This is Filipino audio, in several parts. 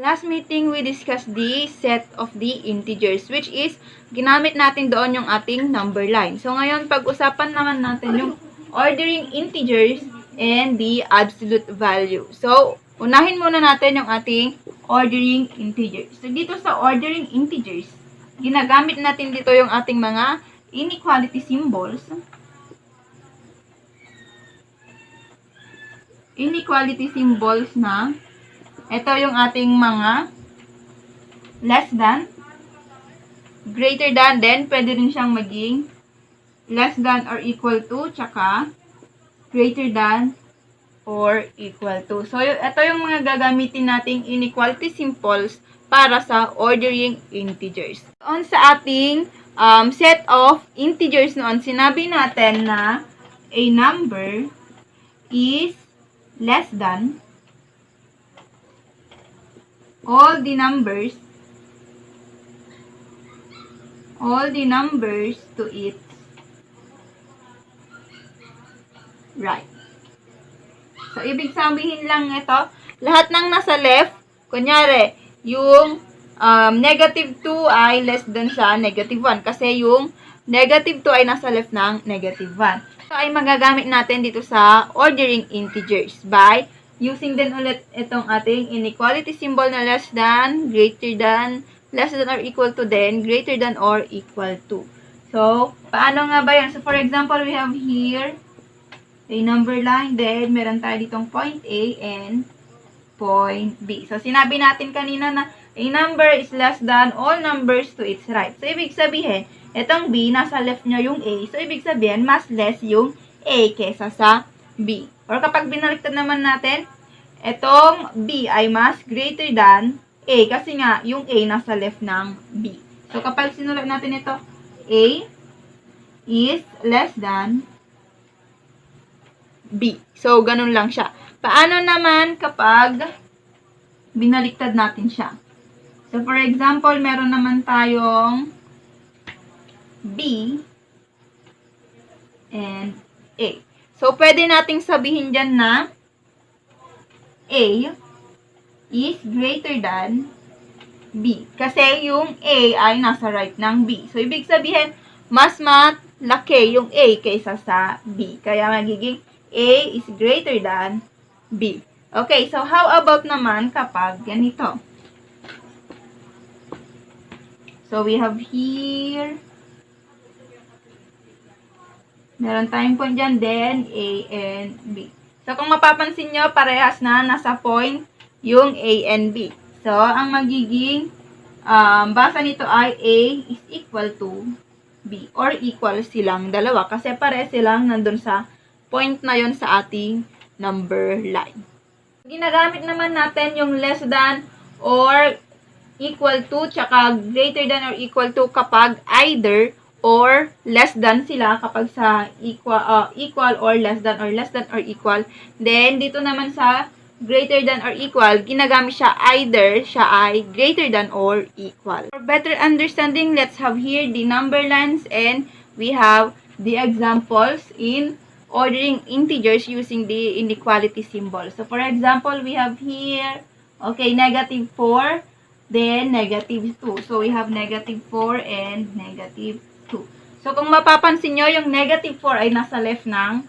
Last meeting, we discussed the set of the integers, which is, ginamit natin doon yung ating number line. So, ngayon, pag-usapan naman natin yung ordering integers and the absolute value. So, unahin muna natin yung ating ordering integers. So, dito sa ordering integers, ginagamit natin dito yung ating mga inequality symbols. Inequality symbols na ito yung ating mga less than, greater than, then pwede rin siyang maging less than or equal to, tsaka greater than or equal to. So, ito yung mga gagamitin nating inequality symbols para sa ordering integers. On sa ating set of integers noon, sinabi natin na a number is less than all the numbers to its right. So, ibig sabihin lang ito, lahat ng nasa left, kunyari, yung negative 2 ay less than sa negative 1 kasi yung negative 2 ay nasa left ng negative 1. So, ay magagamit natin dito sa ordering integers by using din ulit itong ating inequality symbol na less than, greater than, less than or equal to, then greater than or equal to. So, paano nga ba yan? So, for example, we have here a number line, then meron tayo ditong point A and point B. So, sinabi natin kanina na a number is less than all numbers to its right. So, ibig sabihin, itong B, nasa left niya yung A. So, ibig sabihin, mas less yung A kesa sa B. Or kapag binaliktad naman natin, itong B ay mas greater than A. Kasi nga, yung A nasa left ng B. So, kapag sinulat natin ito, A is less than B. So, ganun lang siya. Paano naman kapag binaliktad natin siya? So, for example, meron naman tayong B and A. So, pwede nating sabihin dyan na A is greater than B. Kasi yung A ay nasa right ng B. So, ibig sabihin, mas malaki yung A kaysa sa B. Kaya magiging A is greater than B. Okay, so how about naman kapag ganito? So, we have here, meron tayong point dyan, then A and B. So, kung mapapansin nyo, parehas na nasa point yung A and B. So, ang magiging basa nito ay A is equal to B or equal silang dalawa kasi pareha silang nandun sa point na yon sa ating number line. Ginagamit naman natin yung less than or equal to tsaka greater than or equal to kapag either or less than sila kapag sa equal or less than or equal. Then, dito naman sa greater than or equal, ginagamit siya either siya ay greater than or equal. For better understanding, let's have here the number lines and we have the examples in ordering integers using the inequality symbol. So, for example, we have here, okay, negative 4, then negative 2. So, we have negative 4 and negative 2. So, kung mapapansin nyo, yung negative 4 ay nasa left ng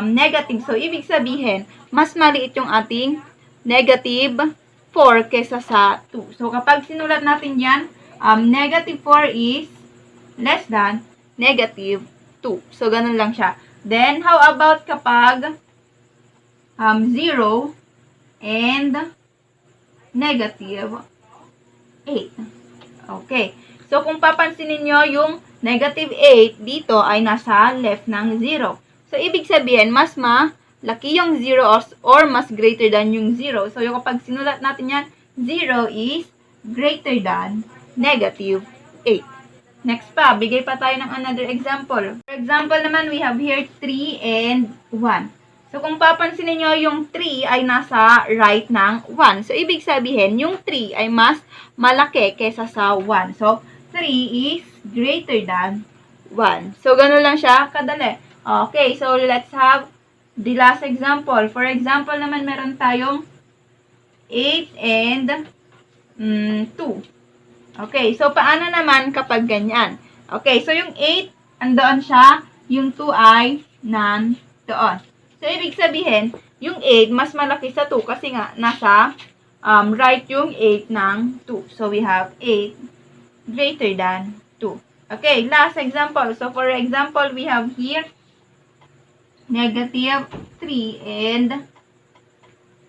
negative. So, ibig sabihin, mas maliit yung ating negative 4 kesa sa 2. So, kapag sinulat natin yan, negative 4 is less than negative 2. So, ganun lang siya. Then, how about kapag 0 and negative 8? Okay. So, kung papansinin nyo, yung negative 8 dito ay nasa left ng 0. So, ibig sabihin, mas malaki yung 0 or mas greater than yung 0. So, yung kapag sinulat natin yan, 0 is greater than negative 8. Next pa, bigay pa tayo ng another example. For example naman, we have here 3 and 1. So, kung papansinin nyo, yung 3 ay nasa right ng 1. So, ibig sabihin, yung 3 ay mas malaki kesa sa 1. So, 3 is greater than 1. So, ganun lang siya kadali. Okay, so let's have the last example. For example naman, meron tayong 8 and 2. Okay, so paano naman kapag ganyan? Okay, so yung 8, andoon siya, yung 2 ay nandoon. So, ibig sabihin, yung 8 mas malaki sa 2 kasi nga nasa right yung 8 ng 2. So, we have 8 greater than 2. Okay, last example. So, for example, we have here negative 3 and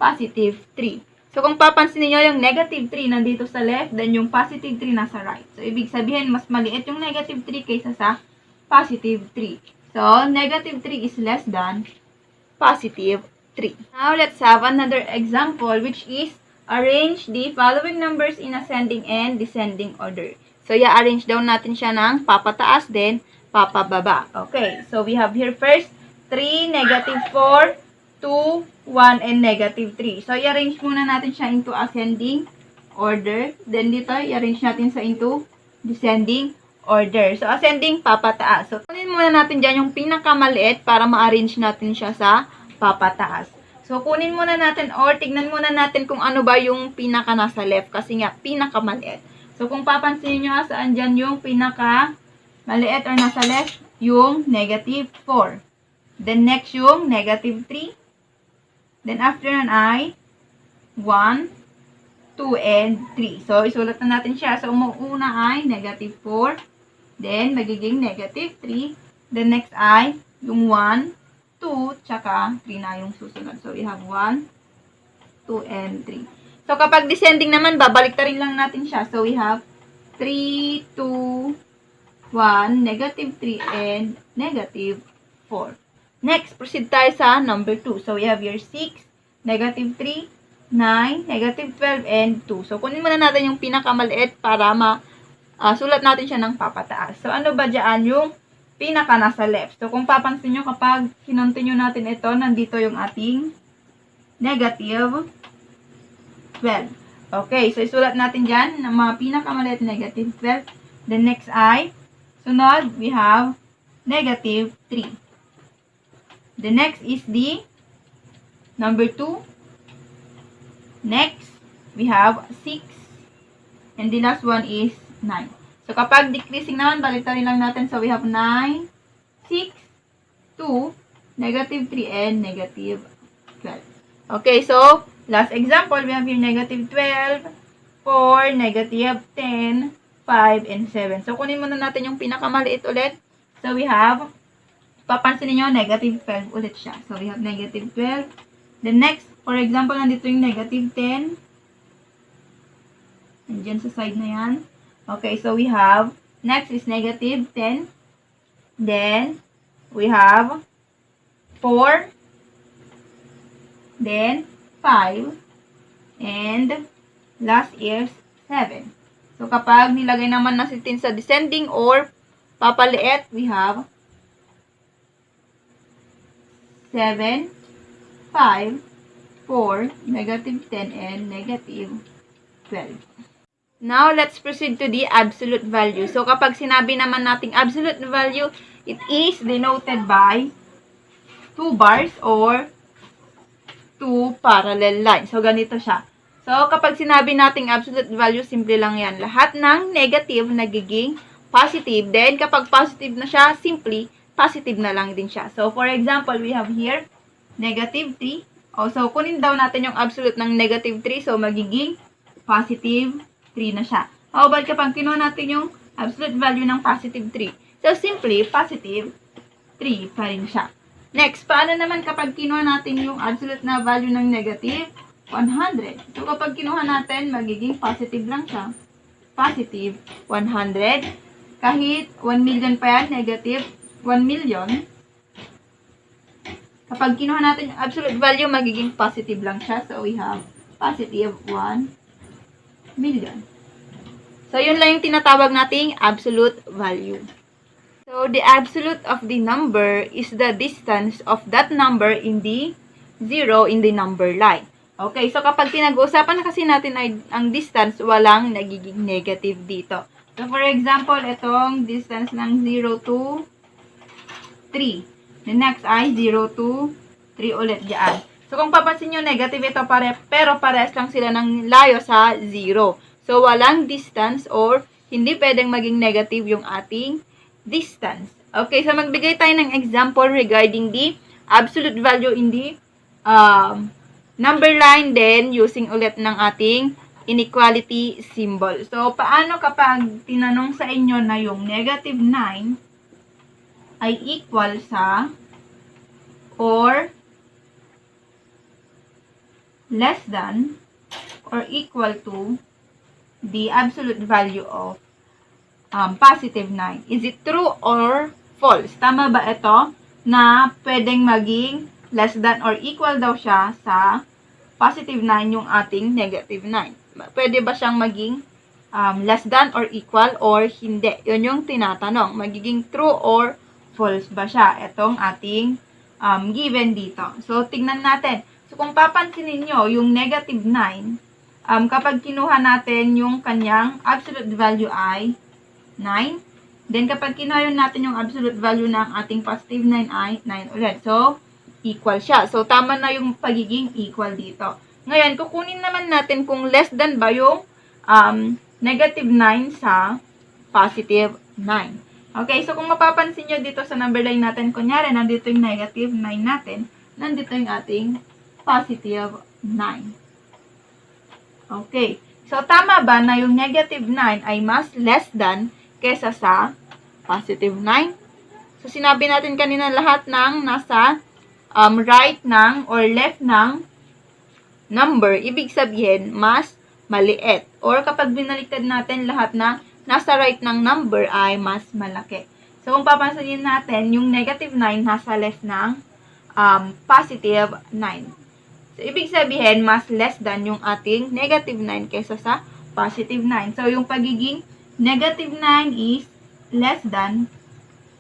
positive 3. So, kung papansin niyo yung negative 3 nandito sa left, then yung positive 3 nasa right. So, ibig sabihin, mas maliit yung negative 3 kaysa sa positive 3. So, negative 3 is less than positive 3. Now, let's have another example, which is arrange the following numbers in ascending and descending order. So, i-arrange daw natin siya ng papataas, then papababa. Okay, so we have here first, 3, negative 4, 2, 1, and negative 3. So, i-arrange muna natin siya into ascending order. Then, dito, i-arrange natin sa into descending order. So, ascending, papataas. So, kunin muna natin dyan yung pinakamaliit para ma-arrange natin siya sa papataas. So, kunin muna natin or tignan muna natin kung ano ba yung pinaka nasa left kasi nga, pinakamaliit. So, kung papansin nyo, saan dyan yung pinakamaliit or nasa left? Yung negative 4. Then, next yung negative 3. Then, after nun ay 1, 2, and 3. So, isulat na natin siya. So, una ay negative 4. Then, magiging negative 3. Then, next ay yung 1, 2, tsaka 3 na yung susunod. So, we have 1, 2, and 3. So, kapag descending naman, babalik rin lang natin siya. So, we have 3, 2, 1, negative 3, and negative 4. Next, proceed tayo sa number 2. So, we have here 6, negative 3, 9, negative 12, and 2. So, kunin muna natin yung pinakamaliit para sulat natin siya ng papataas. So, ano ba dyan yung pinaka nasa left? So, kung papansin nyo, kapag kinontinue natin ito, nandito yung ating negative 12. Okay, so isulat natin dyan ng mga pinakamaliit negative 12. The next ay, sunod, we have negative 3. The next is the number 2. Next, we have 6. And the last one is 9. So, kapag decreasing naman, baliktarin lang natin. So, we have 9, 6, 2, negative 3, and negative 12. Okay, so, last example, we have here negative 12, 4, negative 10, 5, and 7. So, kunin muna natin yung pinakamaliit ulit. So, we have, papansin niyo negative 12 ulit siya. So, we have negative 12. The next, for example, nandito yung negative 10. Nandiyan sa side na yan. Okay, so we have, next is negative 10. Then, we have 4. Then, 5. And, last is 7. So, kapag nilagay naman natin sa descending or papaliit, we have 7, 5, 4, negative 10, and negative 12. Now, let's proceed to the absolute value. So, kapag sinabi naman nating absolute value, it is denoted by 2 bars or 2 parallel lines. So, ganito siya. So, kapag sinabi nating absolute value, simple lang yan. Lahat ng negative nagiging positive. Then, kapag positive na siya, simply, positive na lang din siya. So, for example, we have here, negative 3. So, kunin daw natin yung absolute ng negative 3. So, magiging positive 3 na siya. How about kapag kinuha natin yung absolute value ng positive 3? So, simply, positive 3 pa rin siya. Next, paano naman kapag kinuha natin yung absolute na value ng negative 100? So, kapag kinuha natin, magiging positive lang siya. Positive 100. Kahit 1 million pa yan, negative 1 million. Kapag kinuha natin yung absolute value, magiging positive lang siya. So, we have positive 1 million. So, yun lang yung tinatawag nating absolute value. So, the absolute of the number is the distance of that number in the zero in the number line. Okay, so kapag pinag-uusapan na kasi natin ay ang distance, walang nagiging negative dito. So, for example, itong distance ng 0 to 3. The next ay 0 to 3 ulit dyan. So, kung papansin nyo, negative ito pero parehas lang sila ng layo sa 0. So, walang distance or hindi pwedeng maging negative yung ating distance. Okay, so magbigay tayo ng example regarding the absolute value in the number line, then using ulit ng ating inequality symbol. So, paano kapag tinanong sa inyo na yung negative 9 ay equal sa or less than or equal to the absolute value of positive 9. Is it true or false? Tama ba ito na pwedeng maging less than or equal daw siya sa positive 9 yung ating negative 9? Pwede ba siyang maging less than or equal or hindi? Yun yung tinatanong. Magiging true or false ba siya? Itong ating given dito. So, tignan natin. So, kung papansinin nyo, yung negative 9, kapag kinuha natin yung kanyang absolute value ay 9, then kapag kinuha natin yung absolute value ng ating positive 9 ay 9 ulit. So, equal siya. So, tama na yung pagiging equal dito. Ngayon, kukunin naman natin kung less than ba yung negative 9 sa positive 9. Okay, so kung mapapansin nyo dito sa number line natin, kunyari, nandito yung negative 9 natin, nandito yung ating positive 9. Okay, so tama ba na yung negative 9 ay mas less than kesa sa positive 9? So, sinabi natin kanina lahat ng nasa right ng or left ng number, ibig sabihin, mas maliit. Or kapag binaliktad natin lahat na nasa right ng number ay mas malaki. So, kung papansinin natin, yung negative 9 nasa left ng positive 9. So, ibig sabihin, mas less than yung ating negative 9 kaysa sa positive 9. So, yung pagiging negative 9 is less than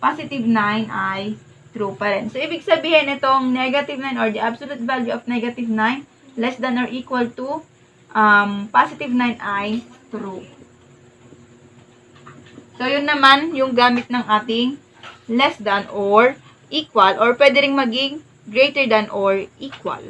positive 9 ay true pa rin. So, ibig sabihin, itong negative 9 or the absolute value of negative 9 less than or equal to positive 9 ay true. So, yun naman yung gamit ng ating less than or equal or pwede ring maging greater than or equal.